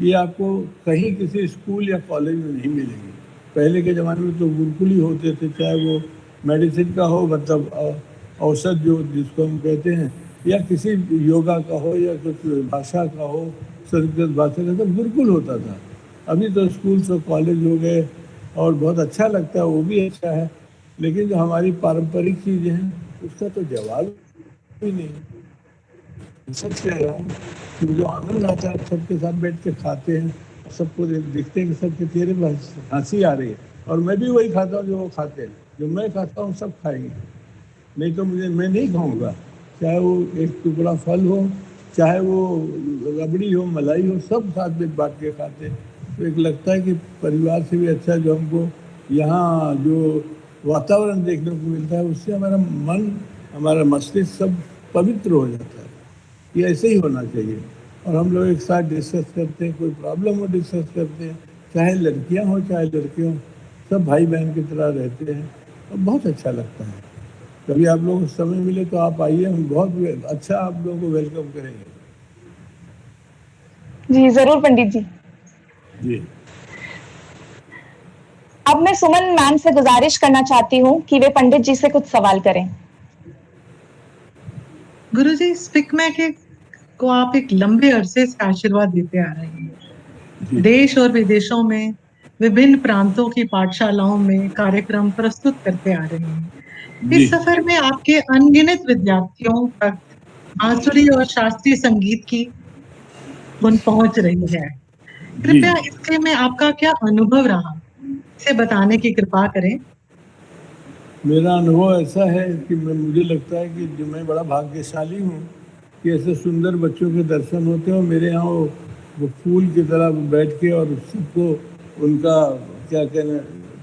[SPEAKER 12] ये आपको कहीं किसी स्कूल या कॉलेज में नहीं मिलेगी। पहले के ज़माने में तो गुरुकुल ही होते थे, चाहे वो मेडिसिन का हो, मतलब औषध जो जिसको हम कहते हैं, या किसी योगा का हो या कुछ भाषा का हो, संस्कृत भाषा का, तो गुरुकुल होता था। अभी तो स्कूल से कॉलेज हो गए और बहुत अच्छा लगता है, वो भी अच्छा है, लेकिन जो हमारी पारंपरिक चीज़ें हैं उसका तो जवाब ही नहीं। सच कह रहा हूँ कि जो आनंद आता है, सबके साथ बैठ के खाते हैं, सबको देखते हैं कि सबके चेहरे पर हंसी आ रही है, और मैं भी वही खाता हूँ जो वो खाते हैं। जो मैं खाता हूँ सब खाएंगे, नहीं तो मैं नहीं खाऊंगा। चाहे वो एक टुकड़ा फल हो, चाहे वो रबड़ी हो, मलाई हो, सब साथ में बांट के खाते हैं। तो एक लगता है कि परिवार से भी अच्छा जो हमको यहाँ जो वातावरण देखने को मिलता है, उससे हमारा मन, हमारा मस्तिष्क सब पवित्र हो जाता है। ये ऐसे ही होना चाहिए। और हम लोग एक साथ डिस्कस करते हैं, कोई प्रॉब्लम हो डिस्कस करते हैं, चाहे लड़कियां हो चाहे लड़के हों, सब भाई बहन की तरह रहते हैं, और बहुत अच्छा लगता है। कभी आप लोगों को समय मिले तो आप आइए, हम बहुत अच्छा आप लोगों को वेलकम करेंगे।
[SPEAKER 11] जी जरूर पंडित जी।
[SPEAKER 12] जी।
[SPEAKER 11] अब मैं सुमन मैम से गुजारिश करना चाहती हूँ कि वे पंडित जी से कुछ सवाल करें।
[SPEAKER 10] गुरुजी, स्पीक मैके को आप एक लंबे अरसे से आशीर्वाद देते आ रहे हैं।
[SPEAKER 12] जी।
[SPEAKER 10] देश और विदेशों में विभिन्न प्रांतों की पाठशालाओं में कार्यक्रम प्रस्तुत करते आ रहे हैं।
[SPEAKER 12] जी।
[SPEAKER 10] इस सफर में आपके अनगिनत विद्यार्थियों तक बांसुरी और शास्त्रीय संगीत की धुन पहुंच रही है। कृपया इसके में आपका क्या अनुभव रहा, इसे बताने की कृपा करें।
[SPEAKER 12] मेरा अनुभव ऐसा है कि मुझे लगता है कि जो मैं बड़ा भाग्यशाली हूँ कि ऐसे सुंदर बच्चों के दर्शन होते हैं और मेरे यहाँ वो फूल की तरह बैठ के और सबको उनका क्या कहना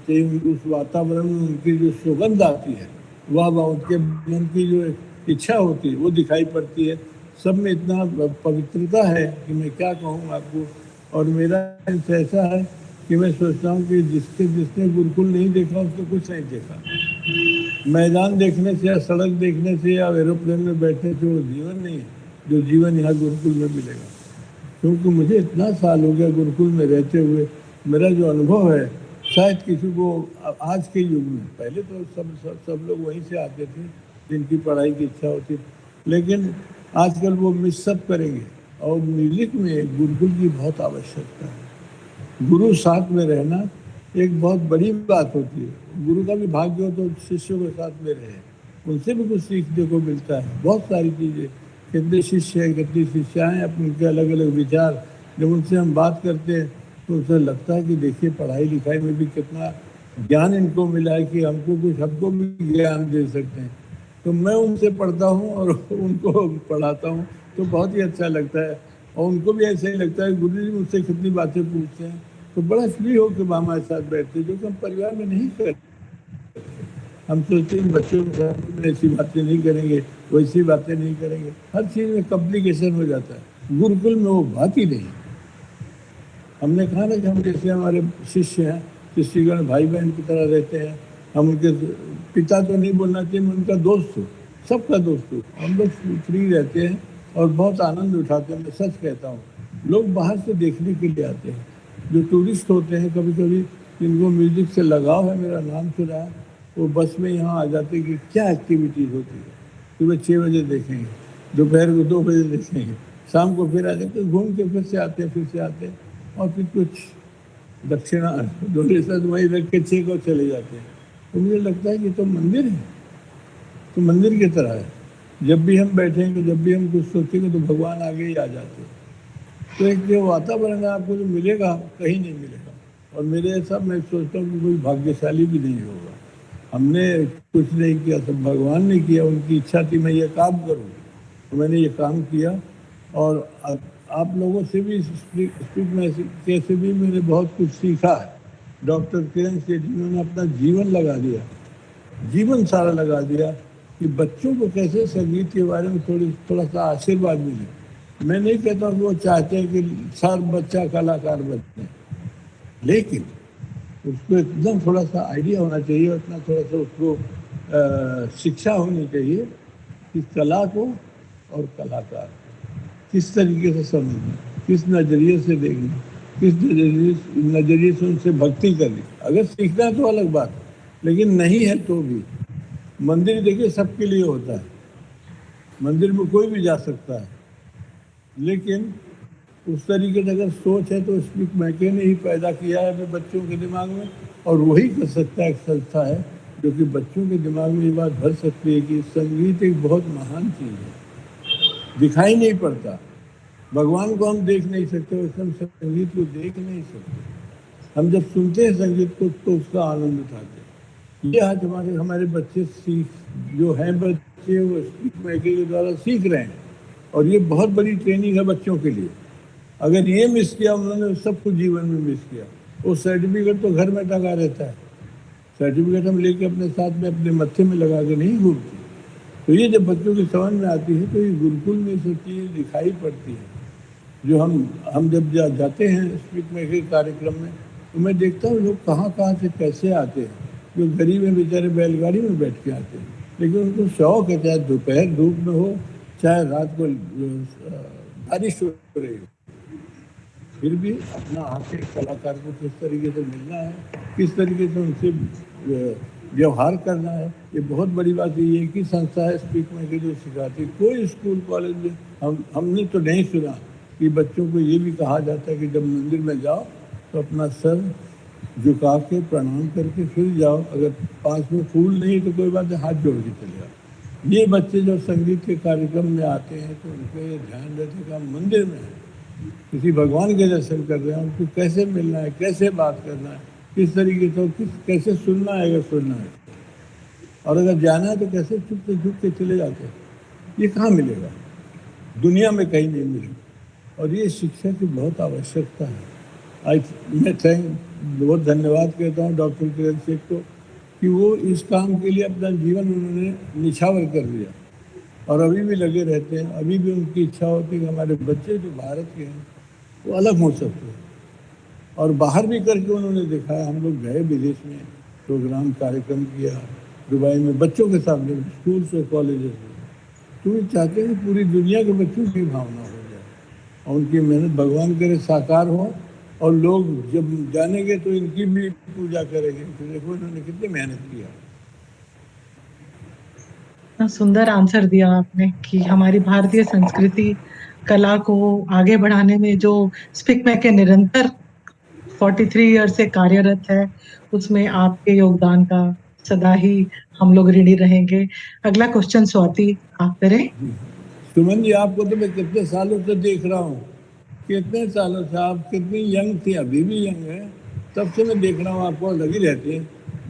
[SPEAKER 12] चाहिए, उस वातावरण में उनकी जो सुगंध आती है, वह उनके मन की जो इच्छा होती है वो दिखाई पड़ती है। सब में इतना पवित्रता है कि मैं क्या कहूँ आपको। और मेरा ऐसा है कि मैं सोचता हूँ कि जिसने गुरुकुल नहीं देखा उसने कुछ नहीं देखा। मैदान देखने से या सड़क देखने से या एरोप्लेन में बैठने से वो जीवन नहीं है जो जीवन यहाँ गुरुकुल में मिलेगा। क्योंकि मुझे इतना साल हो गया गुरुकुल में रहते हुए, मेरा जो अनुभव है शायद किसी को आज के युग में, पहले तो सब लोग वहीं से आते थे जिनकी पढ़ाई की इच्छा होती थी, लेकिन आजकल वो मिस सब करेंगे। और म्यूजिक में गुरुकुल की बहुत आवश्यकता है। गुरु साथ में रहना एक बहुत बड़ी बात होती है। गुरु का भी भाग्य हो तो शिष्यों के साथ में रहे, उनसे भी कुछ सीखने को मिलता है, बहुत सारी चीज़ें। कितने शिष्य हैं, कितनी शिष्याएँ, अपने अलग अलग विचार। जब उनसे हम बात करते हैं तो उनसे लगता है कि देखिए पढ़ाई लिखाई में भी कितना ज्ञान इनको मिला है कि हमको भी ज्ञान दे सकते हैं। तो मैं उनसे पढ़ता हूँ और उनको पढ़ाता हूँ तो बहुत ही अच्छा लगता है। और उनको भी ऐसा ही लगता है गुरु जी मुझसे कितनी बातें पूछते हैं, तो बड़ा फ्री हो के हमारे साथ बैठते, जो कि हम परिवार में नहीं करते। हम सोचते हैं बच्चों के साथ ऐसी बातें नहीं करेंगे, वैसी बातें नहीं करेंगे, हर चीज़ में कॉम्प्लिकेशन हो जाता है। गुरुकुल में वो बात ही नहीं। हमने कहा ना कि हम जैसे हमारे शिष्य हैं, शिष्यगण भाई बहन की तरह रहते हैं। हम उनके पिता तो नहीं बोलना चाहिए, मैं उनका दोस्त हूँ, सबका दोस्त हूँ। हम लोग फ्री रहते हैं और बहुत आनंद उठाते हैं। मैं सच कहता हूँ, लोग बाहर से देखने के लिए आते हैं। जो टूरिस्ट होते हैं कभी कभी, जिनको म्यूज़िक से लगाव है, मेरा नाम सुना है, वो बस में यहाँ आ जाते हैं कि क्या एक्टिविटीज़ होती है। सुबह 6 बजे देखेंगे, दोपहर को 2 बजे देखेंगे, शाम को फिर आ जाते हैं, घूम के फिर से आते हैं और फिर कुछ दक्षिणा डोनेशन वहीं रख के 6 को चले जाते हैं। तो मुझे लगता है कि तो मंदिर है, तो मंदिर की तरह है। जब भी हम बैठेंगे, जब भी हम कुछ सोचेंगे तो भगवान आगे ही आ जाते हैं। तो एक जो वातावरण है आपको जो मिलेगा कहीं नहीं मिलेगा। और मेरे ऐसा मैं सोचता हूँ कि कोई भाग्यशाली भी नहीं होगा। हमने कुछ नहीं किया, सब भगवान ने किया। उनकी इच्छा थी मैं ये काम करूँ तो मैंने ये काम किया। और आप लोगों से भी स्पीक मैके से भी मैंने बहुत कुछ सीखा है। डॉक्टर किरण से, जिन्होंने अपना जीवन लगा दिया, जीवन सारा लगा दिया कि बच्चों को कैसे संगीत के बारे में थोड़ा सा आशीर्वाद मिले। मैं नहीं कहता कि वो चाहते हैं कि सार बच्चा कलाकार बने, लेकिन उसको एकदम थोड़ा सा आइडिया होना चाहिए, उतना थोड़ा सा उसको शिक्षा होनी चाहिए कि कला को और कलाकार किस तरीके से समझना, किस नज़रिए से देखना, किस नज़रिए से उनसे भक्ति करनी। अगर सीखना है तो अलग बात, लेकिन नहीं है तो भी मंदिर देखिए सबके लिए होता है, मंदिर में कोई भी जा सकता है। लेकिन उस तरीके से अगर सोच है तो स्पीक मैके ने ही पैदा किया है अपने बच्चों के दिमाग में, और वही कर सकता है। एक संस्था है जो कि बच्चों के दिमाग में ये बात भर सकती है कि संगीत एक बहुत महान चीज़ है, दिखाई नहीं पड़ता। भगवान को हम देख नहीं सकते, वैसे हम संगीत को देख नहीं सकते। हम जब सुनते हैं संगीत को तो उसका आनंद उठाते हैं। ये आज हमारे बच्चे जो हैं बच्चे वो स्पीक मैके के द्वारा सीख रहे हैं, और ये बहुत बड़ी ट्रेनिंग है बच्चों के लिए। अगर ये मिस किया उन्होंने, सब कुछ जीवन में मिस किया। वो सर्टिफिकेट तो घर में टंगा रहता है, सर्टिफिकेट हम लेके अपने साथ में अपने मत्थे में लगा के नहीं घूमते। तो ये जब बच्चों की समझ में आती है तो ये गुरुकुल में सब चीज़ें दिखाई पड़ती है। जो हम जब जाते हैं स्पीक मैके कार्यक्रम में, तो मैं देखता हूँ लोग कहाँ से कैसे आते हैं। जो गरीब हैं बेचारे बैलगाड़ी में बैठ के आते हैं, लेकिन उनको शौक है, चाहे दोपहर धूप में हो, चाहे रात को बारिश हो रही हो, फिर भी अपना आके कलाकार को किस तरीके से मिलना है, किस तरीके से उनसे व्यवहार करना है। ये बहुत बड़ी बात है। ये एक ही संस्था है स्पीक मैके जो सिखाती है। कोई स्कूल कॉलेज में हमने तो नहीं सुना कि बच्चों को ये भी कहा जाता है कि जब मंदिर में जाओ तो अपना सर झुका के प्रणाम करके फिर जाओ, अगर पास में फूल नहीं तो कोई बात नहीं, हाथ जोड़ के चले जाओ। ये बच्चे जब संगीत के कार्यक्रम में आते हैं तो उनको ये ध्यान रहता है कि हम मंदिर में हैं, किसी भगवान के दर्शन कर रहे हैं, उनको कैसे मिलना है, कैसे बात करना है, किस तरीके से, कैसे सुनना है अगर सुनना है, और अगर जाना है तो कैसे चुप के चले जाते हैं। ये कहाँ मिलेगा, दुनिया में कहीं नहीं मिलेगा। और ये शिक्षा की बहुत आवश्यकता है। आज मैं बहुत धन्यवाद कहता हूँ डॉक्टर किरण शेख को कि वो इस काम के लिए अपना जीवन उन्होंने निछावर कर दिया और अभी भी लगे रहते हैं। अभी भी उनकी इच्छा होती है कि हमारे बच्चे जो भारत के हैं वो अलग हो सकते हैं, और बाहर भी करके उन्होंने दिखाया। हम लोग गए विदेश में, प्रोग्राम कार्यक्रम किया दुबई में बच्चों के सामने, स्कूल्स और कॉलेजेस में। तो वे चाहते हैं कि पूरी दुनिया के बच्चों की भावना हो जाए और उनकी मेहनत भगवान करे साकार हो, और लोग जब जानेंगे तो इनकी भी पूजा करेंगे। तो देखो इन्होंने कितनी मेहनत किया।
[SPEAKER 10] इतना सुंदर आंसर दिया आपने कि हमारी भारतीय संस्कृति कला को आगे बढ़ाने में जो स्पीक मैके निरंतर 43 ईयर से कार्यरत है, उसमें आपके योगदान का सदा ही हम लोग ऋणी रहेंगे। अगला क्वेश्चन स्वाति आप करें।
[SPEAKER 12] सुमन जी, आपको तो मैं कितने सालों से देख रहा हूँ, कितने सालों से आप कितनी यंग थी, अभी भी यंग है, तब से मैं देख रहा हूँ आपको लगी रहती है।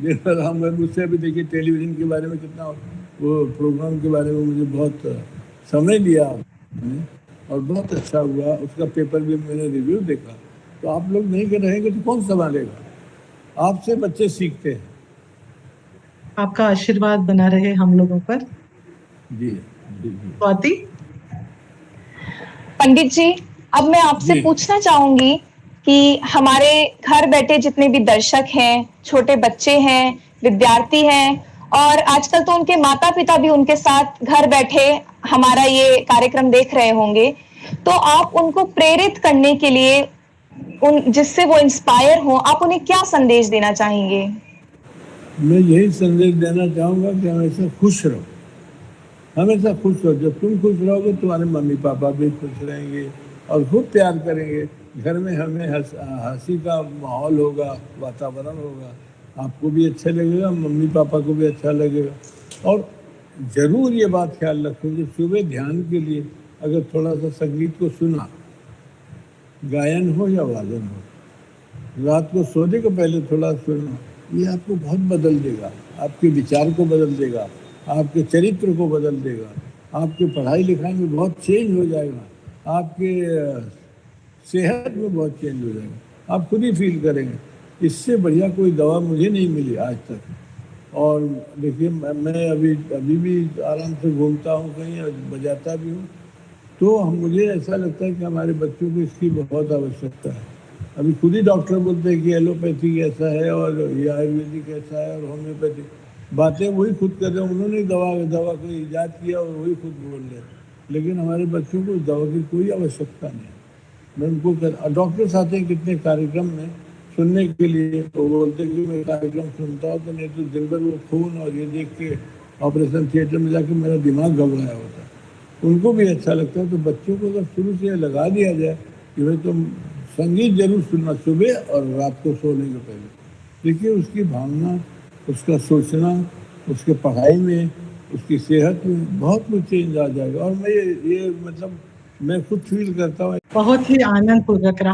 [SPEAKER 12] देख रहा हूँ मैं, मुझसे अभी देखिए टेलीविज़न के बारे में कितना, वो प्रोग्राम के बारे में मुझे बहुत समय दिया आपने और बहुत अच्छा हुआ। उसका पेपर भी मैंने रिव्यू देखा। तो आप लोग नहीं कर रहेंगे तो कौन संभालेगा? आपसे बच्चे सीखते हैं।
[SPEAKER 10] आपका आशीर्वाद बना रहे हम लोगों पर।
[SPEAKER 12] जी
[SPEAKER 10] स्वाति।
[SPEAKER 11] पंडित जी, अब मैं आपसे पूछना चाहूंगी कि हमारे घर बैठे जितने भी दर्शक हैं, छोटे बच्चे हैं, विद्यार्थी हैं, और आजकल तो उनके माता पिता भी उनके साथ घर बैठे हमारा ये कार्यक्रम देख रहे होंगे, तो आप उनको प्रेरित करने के लिए, जिससे वो इंस्पायर हो, आप उन्हें क्या संदेश देना चाहेंगे?
[SPEAKER 12] मैं यही संदेश देना चाहूँगा कि हमेशा खुश रहो, हमेशा खुश रहो। जब तुम खुश रहोगे तुम्हारे मम्मी पापा भी खुश रहेंगे और खूब प्यार करेंगे। घर में हमें हंसी का माहौल होगा, वातावरण होगा, आपको भी अच्छा लगेगा, मम्मी पापा को भी अच्छा लगेगा। और ज़रूर ये बात ख्याल रखें कि सुबह ध्यान के लिए अगर थोड़ा सा संगीत को सुना, गायन हो या वादन हो, रात को सोने के पहले थोड़ा सुना, ये आपको बहुत बदल देगा, आपके विचार को बदल देगा, आपके चरित्र को बदल देगा, आपके पढ़ाई लिखाई में बहुत चेंज हो जाएगा, आपके सेहत में बहुत चेंज हो जाएगा, आप खुद ही फील करेंगे। इससे बढ़िया कोई दवा मुझे नहीं मिली आज तक। और देखिए मैं अभी भी आराम से घूमता हूँ कहीं और बजाता भी हूँ, तो मुझे ऐसा लगता है कि हमारे बच्चों को इसकी बहुत आवश्यकता है। अभी खुद ही डॉक्टर बोलते हैं कि एलोपैथी ऐसा है और ये आयुर्वेदिक ऐसा है और होम्योपैथिक, बातें वही खुद कर रहे हैं। उन्होंने दवा को ईजाद किया और वही खुद बोल रहे हैं, लेकिन हमारे बच्चों को दवा की कोई आवश्यकता नहीं। मैं उनको डॉक्टर्स आते हैं कितने कार्यक्रम में सुनने के लिए, तो बोलते हैं कि मैं कार्यक्रम सुनता हूँ तो नहीं तो दिन भर वो खून और ये देख के ऑपरेशन थिएटर में जाके मेरा दिमाग घबराया होता है। उनको भी अच्छा लगता है। तो बच्चों को अगर शुरू से लगा दिया जाए कि भाई तुम संगीत जरूर सुनना सुबह और रात को सोने के पहले, देखिए उसकी भावना, उसका सोचना, उसके पढ़ाई में, उसकी सेहत में बहुत कुछ चेंज आ जाएगा। और मैं ये मतलब मैं खुद फील करता हूँ।
[SPEAKER 10] बहुत ही आनंद पूर्वक रहा।